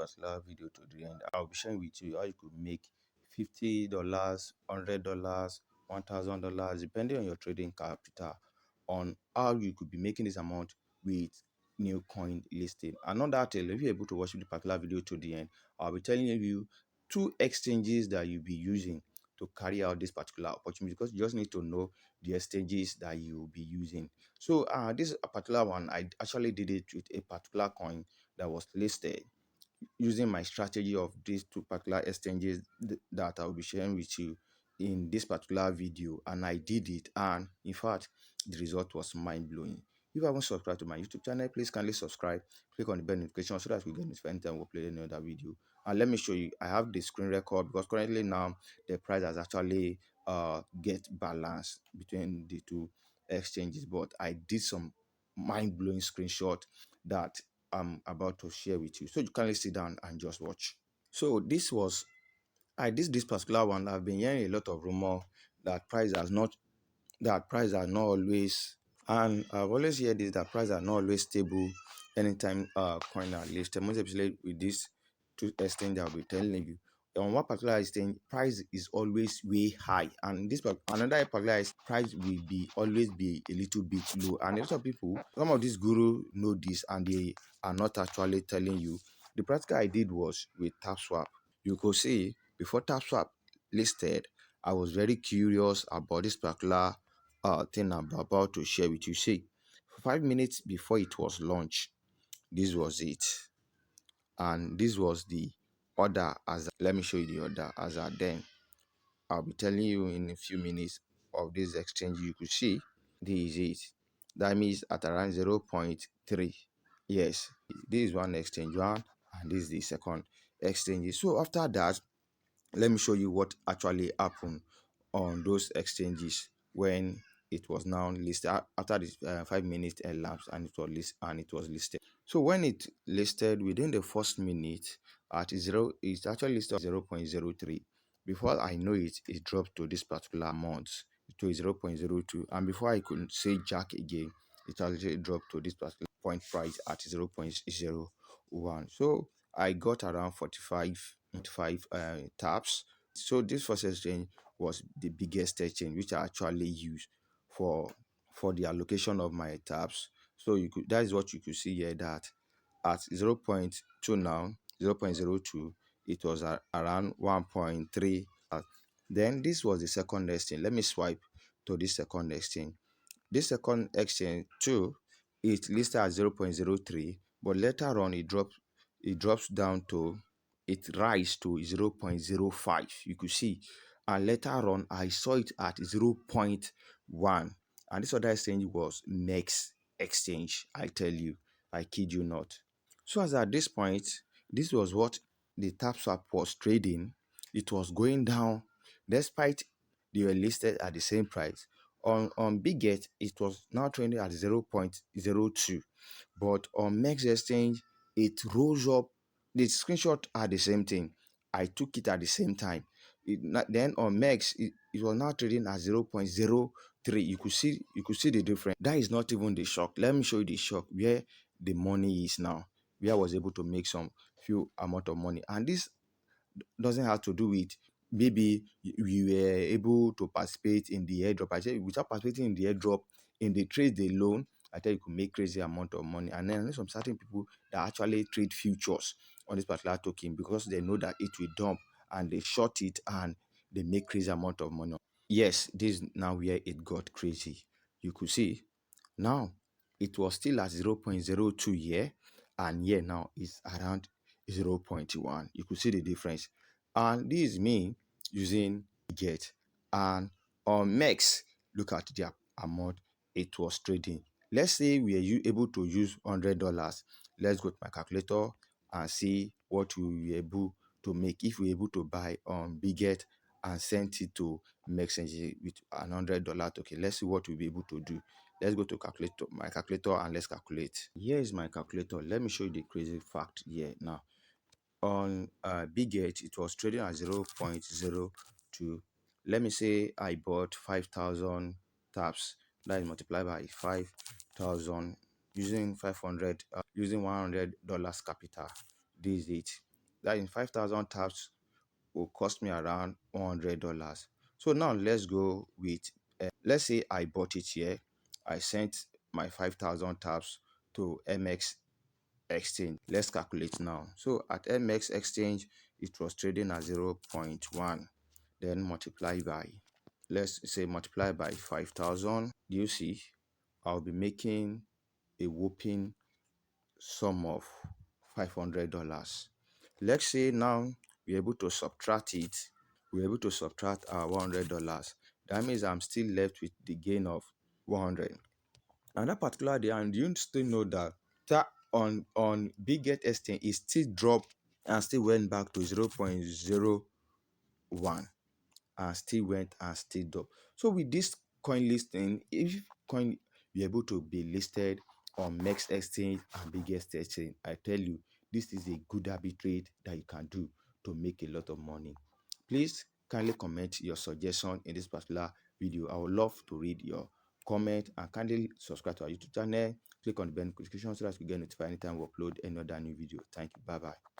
particular video to the end, I'll be sharing with you how you could make $50, $100, $1,000, depending on your trading capital, on how you could be making this amount with new coin listing. And on that tail, if you're able to watch the particular video to the end, I'll be telling you two exchanges that you'll be using to carry out this particular opportunity, because you just need to know the exchanges that you'll be using. So this particular one, I actually did it with a particular coin that was listed using my strategy of these two particular exchanges that I'll be sharing with you in this particular video. And I did it, and in fact the result was mind-blowing. If you haven't subscribed to my YouTube channel, please kindly subscribe, click on the bell notification so that we get notified anytime we upload another video. And let me show you, I have the screen record because currently now the price has actually get balance between the two exchanges, but I did some mind-blowing screenshot that I'm about to share with you. So you kindly sit down and just watch. So this particular one, I've been hearing a lot of rumor that price are not always, and I've always heard this, that price are not always stable anytime coin are listed, most especially with this two exchange I'll be telling you. On one particular exchange, price is always way high, and this another particular price will be always be a little bit low. And a lot of people, some of these guru know this, and they are not actually telling you. The practical I did was with TapSwap. You could see before TapSwap listed, I was very curious about this particular thing I'm about to share with you. See, 5 minutes before it was launched, this was it, and this was the order. As let me show you the order as at then. I'll be telling you in a few minutes of this exchange. You could see this is it. That means at around 0.3. Yes, this is one exchange one, and this is the second exchange. So after that, let me show you what actually happened on those exchanges when it was now listed after this 5 minutes elapsed, and it was listed. So when it listed within the first minute at zero, it's actually listed at 0.03. Before I know it, it dropped to this particular amount to 0.02, and before I could say jack again, it actually dropped to this particular point price at 0.01. So I got around 45 taps. So this first exchange was the biggest exchange which I actually use for the allocation of my taps. So that is what you could see here, that at 0.2 now, 0.02, it was around 1.3. Then this was the second exchange. Let me swipe to this second exchange. This second exchange too, it listed at 0.03, but later on it drops down to, it rise to 0.05. You could see, and later on I saw it at 0.1, and this other exchange was MEXC exchange. I tell you, I kid you not. So as at this point, this was what the TapSwap was trading. It was going down despite they were listed at the same price. On Bitget, it was now trading at 0.02, but on MEXC exchange, it rose up. The screenshot are the same thing. I took it at the same time. Then on MEXC, it was now trading at 0.03. You could see the difference. That is not even the shock. Let me show you the shock where the money is now, where I was able to make some few amount of money. And this doesn't have to do with maybe you were able to participate in the airdrop. I said without participating in the airdrop, in the trade alone, I tell you could make crazy amount of money. And then I know some certain people that actually trade futures on this particular token because they know that it will dump, and they short it and they make crazy amount of money. Yes, this is now where it got crazy. You could see now it was still at 0.02 here, and here now it's around 0.1. You could see the difference. And this is me using Get. And on MEXC, look at the amount it was trading. Let's say we are able to use $100. Let's go to my calculator and see what we were able to make if we're able to buy on Bitget and send it to MEXC with an $100 token. Let's see what we'll be able to do. Let's go to my calculator, and let's calculate. Here is my calculator. Let me show you the crazy fact here now. On Bitget, it was trading at 0.02. Let me say I bought 5,000 taps. That is multiplied by 5,000 using 500, using $100 capital. This is it. That in 5,000 taps will cost me around $100. So now let's go with, let's say I bought it here. I sent my 5,000 taps to MX exchange. Let's calculate now. So at MX exchange, it was trading at 0.1. Then multiply by, let's say multiply by 5,000. Do you see? I'll be making a whopping sum of $500. Let's say now we're able to subtract it. We're able to subtract our $100. That means I'm still left with the gain of 100. And that particular day, and you still know that on Bitget exchange, it still dropped and still went back to 0.01 and still went and still dropped. So with this coin listing, if coin be able to be listed on MEXC exchange and Bitget exchange, I tell you, this is a good arbitrage that you can do to make a lot of money. Please kindly comment your suggestion in this particular video. I would love to read your comment, and kindly subscribe to our YouTube channel. Click on the bell notification so that you get notified anytime we upload any other new video. Thank you. Bye bye.